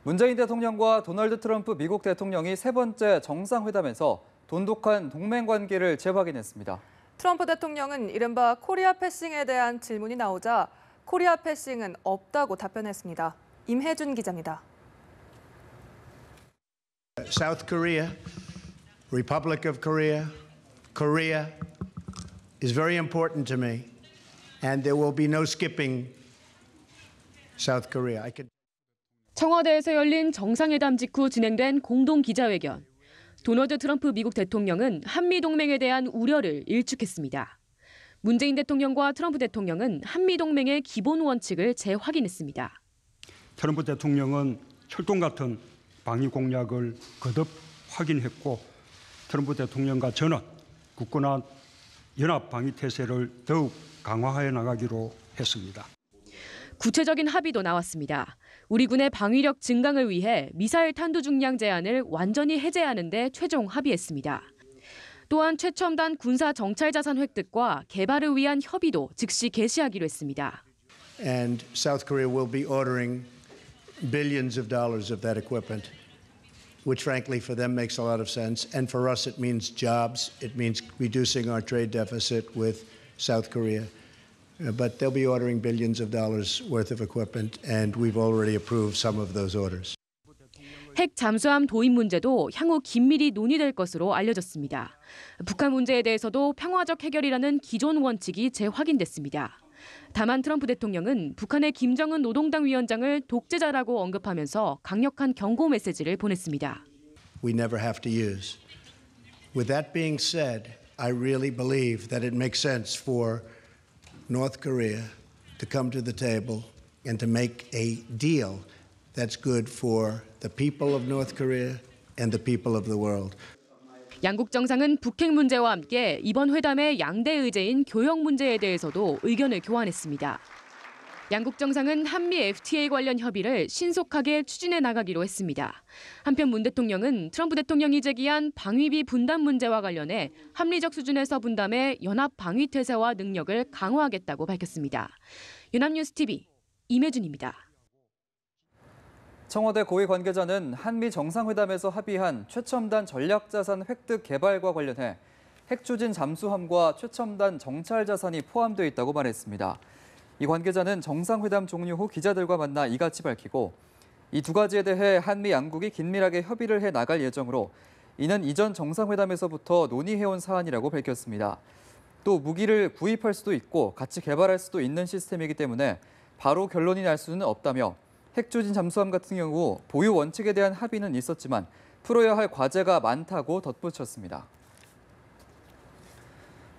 문재인 대통령과 도널드 트럼프 미국 대통령이 세 번째 정상회담에서 돈독한 동맹 관계를 재확인했습니다. 트럼프 대통령은 이른바 코리아 패싱에 대한 질문이 나오자 코리아 패싱은 없다고 답변했습니다. 임혜준 기자입니다. South Korea, Republic of Korea, Korea is very important to me, and there will be no skipping South Korea. 청와대에서 열린 정상회담 직후 진행된 공동 기자회견. 도널드 트럼프 미국 대통령은 한미동맹에 대한 우려를 일축했습니다. 문재인 대통령과 트럼프 대통령은 한미동맹의 기본 원칙을 재확인했습니다. 트럼프 대통령은 철동 같은 방위 공약을 거듭 확인했고 트럼프 대통령과 저는 굳건한 연합 방위 태세를 더욱 강화해 나가기로 했습니다. 구체적인 합의도 나왔습니다. 우리 군의 방위력 증강을 위해 미사일 탄두 중량 제한을 완전히 해제하는 데 최종 합의했습니다. 또한 최첨단 군사 정찰 자산 획득과 개발을 위한 협의도 즉시 개시하기로 했습니다. And South Korea will be ordering billions of dollars of that equipment, which frankly for them makes a lot of sense. And for us it means jobs. It means reducing our trade deficit with South Korea. But they'll be ordering billions of dollars worth of equipment, and we've already approved some of those orders. 핵 잠수함 도입 문제도 향후 긴밀히 논의될 것으로 알려졌습니다. 북한 문제에 대해서도 평화적 해결이라는 기존 원칙이 재확인됐습니다. 다만 트럼프 대통령은 북한의 김정은 노동당 위원장을 독재자라고 언급하면서 강력한 경고 메시지를 보냈습니다. We never have to use. With that being said, I really believe that it makes sense for North Korea to come to the table and to make a deal that's good for the people of North Korea and the people of the world. 양국 정상은 북핵 문제와 함께 이번 회담의 양대 의제인 교역 문제에 대해서도 의견을 교환했습니다. 양국 정상은 한미 FTA 관련 협의를 신속하게 추진해 나가기로 했습니다. 한편 문 대통령은 트럼프 대통령이 제기한 방위비 분담 문제와 관련해 합리적 수준에서 분담해 연합 방위 태세와 능력을 강화하겠다고 밝혔습니다. 연합뉴스TV 임혜준입니다. 청와대 고위 관계자는 한미 정상회담에서 합의한 최첨단 전략자산 획득 개발과 관련해 핵추진 잠수함과 최첨단 정찰 자산이 포함되어 있다고 말했습니다. 이 관계자는 정상회담 종료 후 기자들과 만나 이같이 밝히고 이 두 가지에 대해 한미 양국이 긴밀하게 협의를 해 나갈 예정으로 이는 이전 정상회담에서부터 논의해온 사안이라고 밝혔습니다. 또 무기를 구입할 수도 있고 같이 개발할 수도 있는 시스템이기 때문에 바로 결론이 날 수는 없다며 핵추진 잠수함 같은 경우 보유 원칙에 대한 합의는 있었지만 풀어야 할 과제가 많다고 덧붙였습니다.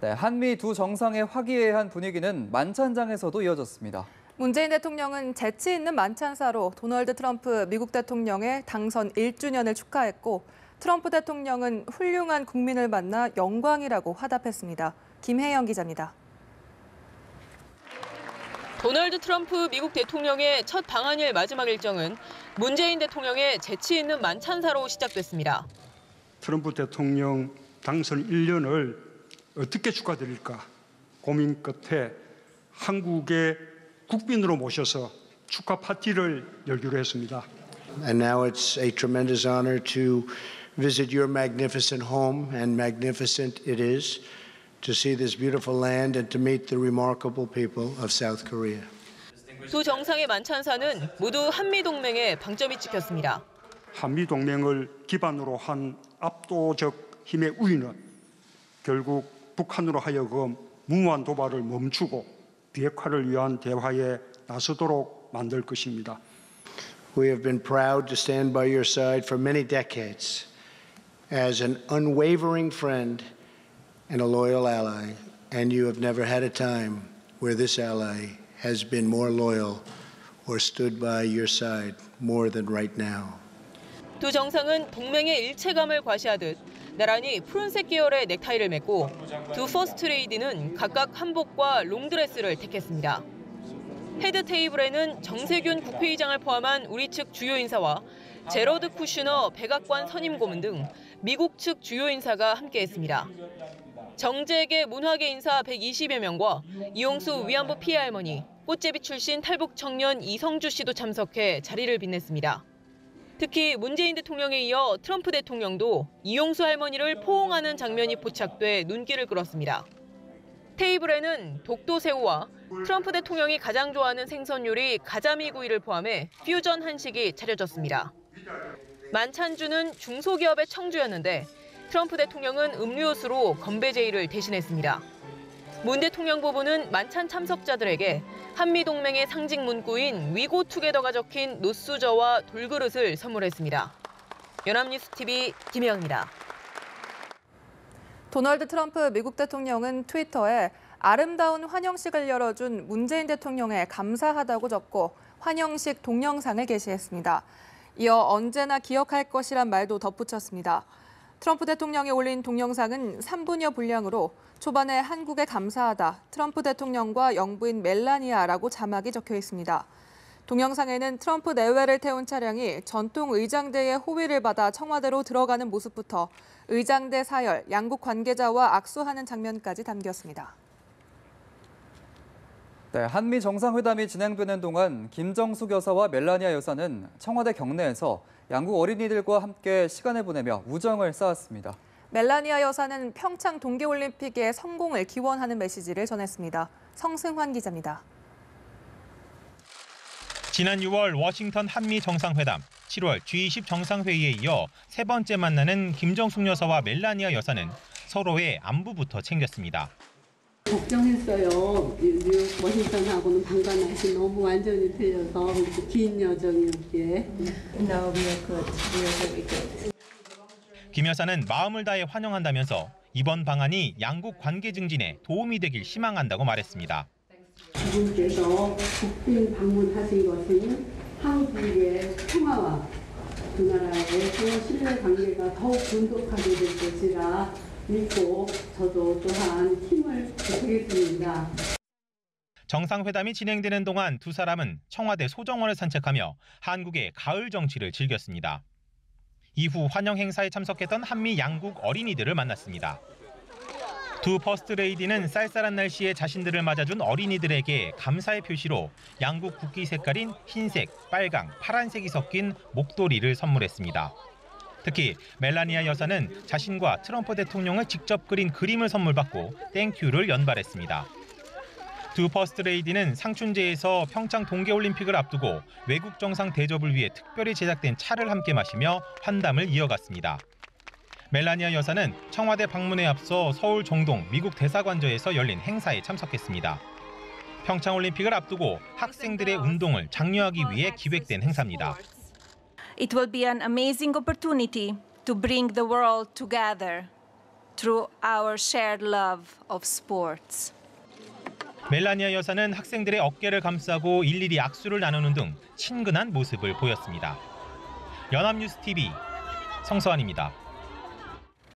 네, 한미 두 정상의 화기애애한 분위기는 만찬장에서도 이어졌습니다. 문재인 대통령은 재치 있는 만찬사로 도널드 트럼프 미국 대통령의 당선 1주년을 축하했고 트럼프 대통령은 훌륭한 국민을 만나 영광이라고 화답했습니다. 김혜영 기자입니다. 도널드 트럼프 미국 대통령의 첫 방한일 마지막 일정은 문재인 대통령의 재치 있는 만찬사로 시작됐습니다. 트럼프 대통령 당선 1년을 어떻게 축하드릴까 고민 끝에 한국의 국빈으로 모셔서 축하 파티를 열기로 했습니다. And now it's a tremendous honor to visit your magnificent home, and magnificent it is, to see this beautiful land and to meet the remarkable people of South Korea. 두 정상의 만찬사는 모두 한미동맹에 방점이 찍혔습니다. 한미동맹을 기반으로 한 압도적 힘의 우위는 결국 북한으로 하여금 무모한 도발을 멈추고 비핵화를 위한 대화에 나서도록 만들 것입니다. We have been proud to stand by your side for many decades as an unwavering friend and a loyal ally, and you have never had a time where this ally has been more loyal or stood by your side more than right now. 두 정상은 동맹의 일체감을 과시하듯 나란히 푸른색 계열의 넥타이를 맺고 두 퍼스트레이디는 각각 한복과 롱드레스를 택했습니다. 헤드 테이블에는 정세균 국회의장을 포함한 우리 측 주요 인사와 제러드 쿠슈너 백악관 선임 고문 등 미국 측 주요 인사가 함께했습니다. 정재계 문화계 인사 120여 명과 이용수 위안부 피해 할머니, 꽃제비 출신 탈북 청년 이성주 씨도 참석해 자리를 빛냈습니다. 특히 문재인 대통령에 이어 트럼프 대통령도 이용수 할머니를 포옹하는 장면이 포착돼 눈길을 끌었습니다. 테이블에는 독도새우와 트럼프 대통령이 가장 좋아하는 생선 요리 가자미구이를 포함해 퓨전 한식이 차려졌습니다. 만찬주는 중소기업의 청주였는데 트럼프 대통령은 음료수로 건배 제의를 대신했습니다. 문 대통령 부부는 만찬 참석자들에게 한미동맹의 상징 문구인 위고 투게더가 적힌 노수저와 돌그릇을 선물했습니다. 연합뉴스TV 김혜영입니다. 도널드 트럼프 미국 대통령은 트위터에 아름다운 환영식을 열어준 문재인 대통령에 감사하다고 적고 환영식 동영상을 게시했습니다. 이어 언제나 기억할 것이란 말도 덧붙였습니다. 트럼프 대통령이 올린 동영상은 3분여 분량으로 초반에 한국에 감사하다, 트럼프 대통령과 영부인 멜라니아라고 자막이 적혀 있습니다. 동영상에는 트럼프 내외를 태운 차량이 전통 의장대의 호위를 받아 청와대로 들어가는 모습부터 의장대 사열, 양국 관계자와 악수하는 장면까지 담겼습니다. 네, 한미 정상회담이 진행되는 동안 김정숙 여사와 멜라니아 여사는 청와대 경내에서 양국 어린이들과 함께 시간을 보내며 우정을 쌓았습니다. 멜라니아 여사는 평창 동계올림픽의 성공을 기원하는 메시지를 전했습니다. 성승환 기자입니다. 지난 6월 워싱턴 한미 정상회담, 7월 G20 정상회의에 이어 세 번째 만나는 김정숙 여사와 멜라니아 여사는 서로의 안부부터 챙겼습니다. 걱정했어요. 뉴욕 워싱턴하고는 방과 날씨 너무 완전히 틀려서 긴 여정이었기에. No, we are good. We are very good. 김 여사는 마음을 다해 환영한다면서 이번 방안이 양국 관계 증진에 도움이 되길 희망한다고 말했습니다. 그분께서 국빈 방문하신 것은 한국의 평화와 두 나라의 신뢰 관계가 더욱 돈독하게 될 것이라 믿고 저도 또한 힘을 드리겠습니다. 정상회담이 진행되는 동안 두 사람은 청와대 소정원을 산책하며 한국의 가을 정치를 즐겼습니다. 이후 환영 행사에 참석했던 한미 양국 어린이들을 만났습니다. 두 퍼스트레이디는 쌀쌀한 날씨에 자신들을 맞아준 어린이들에게 감사의 표시로 양국 국기 색깔인 흰색, 빨강, 파란색이 섞인 목도리를 선물했습니다. 특히 멜라니아 여사는 자신과 트럼프 대통령을 직접 그린 그림을 선물받고 땡큐를 연발했습니다. 두 퍼스트레이디는 상춘제에서 평창 동계올림픽을 앞두고 외국 정상 대접을 위해 특별히 제작된 차를 함께 마시며 환담을 이어갔습니다. 멜라니아 여사는 청와대 방문에 앞서 서울 정동 미국 대사관저에서 열린 행사에 참석했습니다. 평창올림픽을 앞두고 학생들의 운동을 장려하기 위해 기획된 행사입니다. It will be an amazing opportunity to bring the world together through our shared love of sports. 멜라니아 여사는 학생들의 어깨를 감싸고 일일이 악수를 나누는 등 친근한 모습을 보였습니다. 연합뉴스TV 성서환입니다.